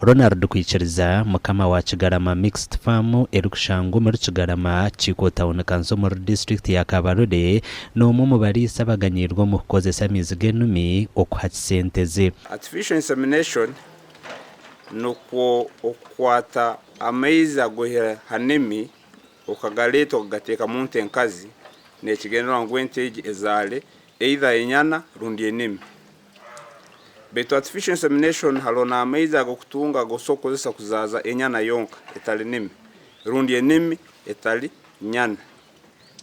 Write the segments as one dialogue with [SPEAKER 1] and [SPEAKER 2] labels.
[SPEAKER 1] Ronald Kwichiriza mukama wa Kigarama Mixed Farm erukushango muri Kigarama Chiko Town Council muri district ya Kabarore no mu barisa baganyirwa mu kukozesa amizi genumi okuha senteze.
[SPEAKER 2] Artificial insemination nuko okwata amaizi agohera hanemi okagaleto gateka munte nkazi ne kigenera ngwente ezale either enyana rundi enemi. But artificial insemination halona amaizi agokutunga gosokozesa kuzaza enyana yonka etali nimi rundi enimi etali nyana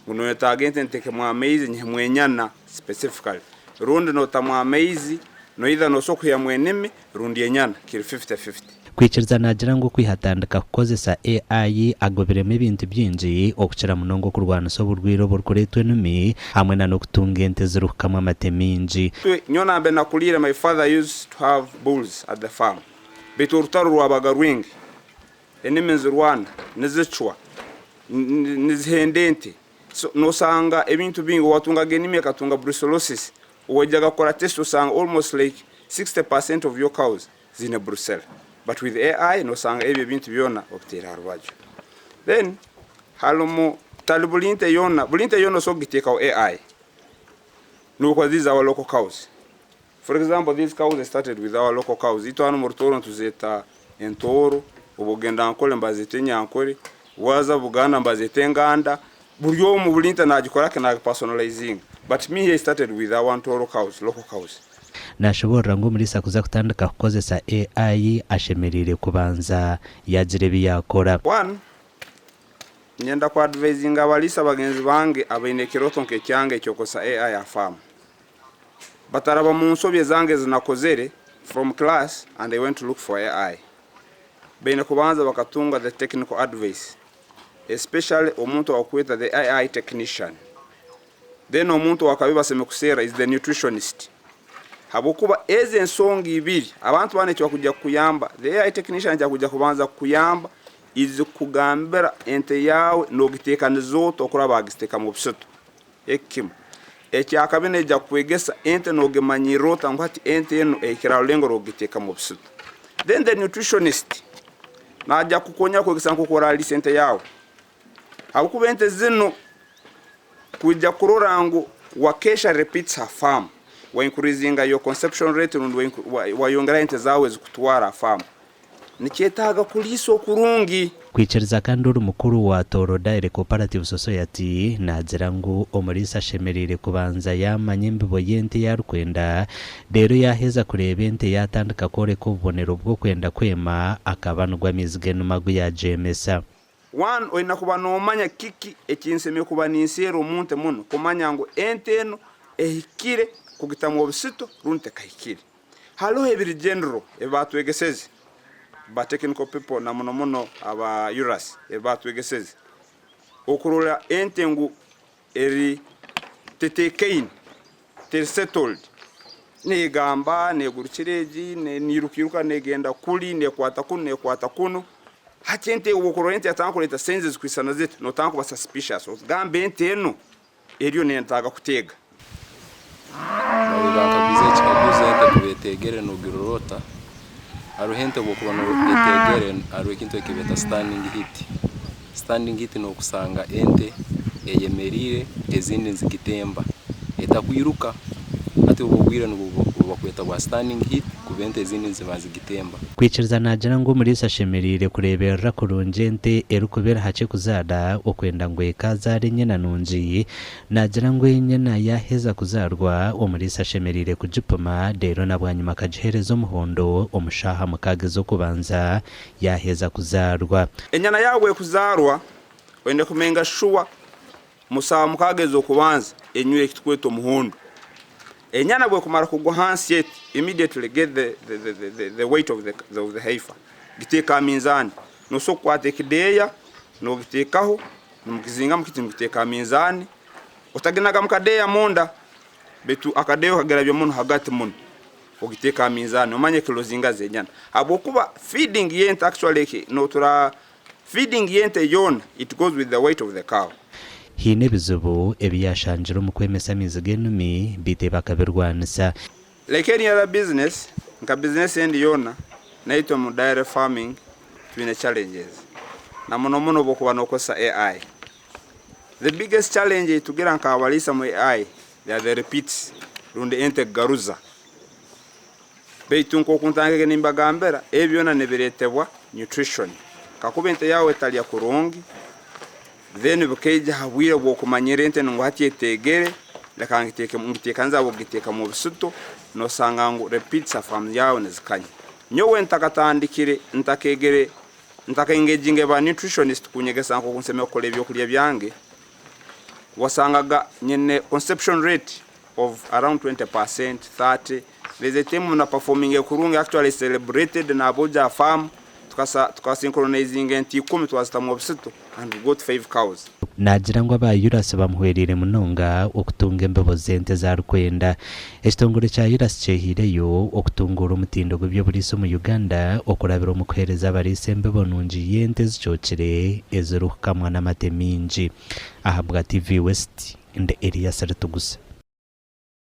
[SPEAKER 2] muno yetagente nteke mu amaizi nyemwe nyana specifically rundi no tamu amaizi no either no soko ya mwenemi rundi enyana kiri 50-50.
[SPEAKER 1] Kwichiriza nagira ngo kwihatandika kukozesa AI agoberemo ibintu byinji okukira munongo kurwana soburwiro burkuretwe numi hamwe na nokutunga ente zirukamwe amateminji.
[SPEAKER 2] Nyona mbe nakulira my father used to have bulls at the farm. Biturutaru rwabagarwingi enemenzi Rwanda nizichwa nizihendente so nosanga ebintu bingi watunga genime katunga brucellosis uwajaga kora test usanga almost like 60% of your cows zine brucella. But with AI no sanga ebi bintu byona okutera harwajo. Then halomo talibulinte yona so giteka AI. Nuko these our local cows. For example, these cows started with our local cows. Ito hano murutoro tuzeta entoro ubugenda nkole mbazete nyankore waza bugana mbazete nganda buryo mu bulinte nagikora kana personalizing. But me here started with our entoro cows, local cows.
[SPEAKER 1] Nashobora ngo muri sakuza kutandika kukozesa AI ashemerire kubanza yagire biyakora.
[SPEAKER 2] One nyenda kwa advising abalisa bagenzi bange abayinekeroto nke cyange cyokosa AI afamu. Bataraba mu nsobye zange zinakozere from class and they went to look for AI. Bene kubanza bakatunga the technical advice, especially omuntu wakweta the AI technician. Then omuntu wakabiba semekusera is the nutritionist. Habukuba eze ensongi ibiri abantu bane cyo kujya kuyamba the AI technician cyo kujya kubanza kuyamba izi kugambera ente yawe no gitekana zoto okura bagisteka mu bisoto ekim ekyakabine jya kwegesa ente no gemanyirota ngwati ente eno ekira lengo ro giteka mu bisoto. Then the nutritionist najya kukonya kwegesa nkokora alisente yawe habukuba ente zino kujya kurorango wakesha repeats her farm wa increasing your conception rate and wa yongera ente zawe zikutwara farm nicyetaga kuliso kurungi.
[SPEAKER 1] Kwichiriza kandi uri mukuru wa Toro Dairy Cooperative Society nagira ngo omurisa shemerire kubanza yamanye mbibo yente ya Rukwenda rero yaheza kureba ente yatandika kore ko bubonero bwo kwenda kwema akabanurwa mizige numagu ya jemesa.
[SPEAKER 2] One oina kuba no manya kiki ekinseme kuba ninsero munte muno kumanya ngo ente eno ehikire kugitamu obisito runte kahikire. Halo hebiri general ebatwegeseze ba technical people na mono aba URAS ebatwegeseze okurora ente ngu eri tetekein ter settled ne gamba ne gurukireji ne nirukiruka ne genda kuli ne kwata kuno hatente okurora ente atankureta senses kwisana zetu no tanko ba suspicious gambe ente eno eriyo ne ntaga kutega
[SPEAKER 3] bakabize kikaguze ente kubetegere no girorota aruhente bokubona etegere arukinto kibeta standing hit no kusanga ente eyemerire ezindi nzikitemba etakwiruka ati ubugwira n'ubakweta bwa standing hit kubente ezindi nzibazigitemba.
[SPEAKER 1] Kwichiriza nagira ngo muri sashemerire kurebera kurunjente erukubera hace kuzada okwenda ngo ekazare nyena nunji nagira ngo nyena yaheza kuzarwa omuri sashemerire kujipuma rero nabwanyuma kajiherezo muhondo omushaha mukagezo kubanza yaheza kuzarwa
[SPEAKER 2] enyana yawe kuzarwa wende kumenga shuwa musaha mukagezo kubanza enyure kitweto muhondo enyana bwe kumara kugwa hansi yet immediately get the weight of the heifer giteka minzani no so kwate kideya no gitekaho numukizinga mukitinga giteka minzani utaginaga mukadeya monda betu akadeyo kagarabye muno hagati muno ogiteka minzani umanye kilozinga zenyana abokuba feeding yente actually no tura feeding yente yon it goes with the weight of the cow.
[SPEAKER 1] Hine bizubu ebiyashanjiro mu kwemesa mizige numi bite bakabirwanisa
[SPEAKER 2] like any other business nka business end yona naitwe mu dairy farming twine challenges na muno bokuba nokosa AI. The biggest challenge tugira nkabalisa mu AI they are the repeats rundi ente garuza beitu nko kuntangeke nimbagambera ebyona nebiretebwa nutrition kakuba ente yawe talya kurungi then bukeja habwire bwo kumanyira ente ngo hatyetegere lekangiteke ngitekanza bogiteka mu bisuto no sanga ngo repeats afam yawe nezikanye nyowe ntakatandikire ntakegere ntakengejinge ba nutritionist kunyegesa nko kunseme okole byokulya byange wasangaga nyene conception rate of around 20%, 30%. There's a team na performing kurungi actually celebrated na Abuja farm tukasynchronizing enti 10 twazita mu bisitu and we got 5 cows.
[SPEAKER 1] Nagira ngo abayurasi bamuhwerire munonga okutunga embebo zente za rukwenda ekitongole kya yurasi kyehireyo okutungura omutindo gw'ebyobuliiso mu Uganda okulabira omukuhereza abalisa embebo nungi yente zikyokire ezirukukamwa n'amate mingi. Ahabwa TV West nde Elias Ratugusa.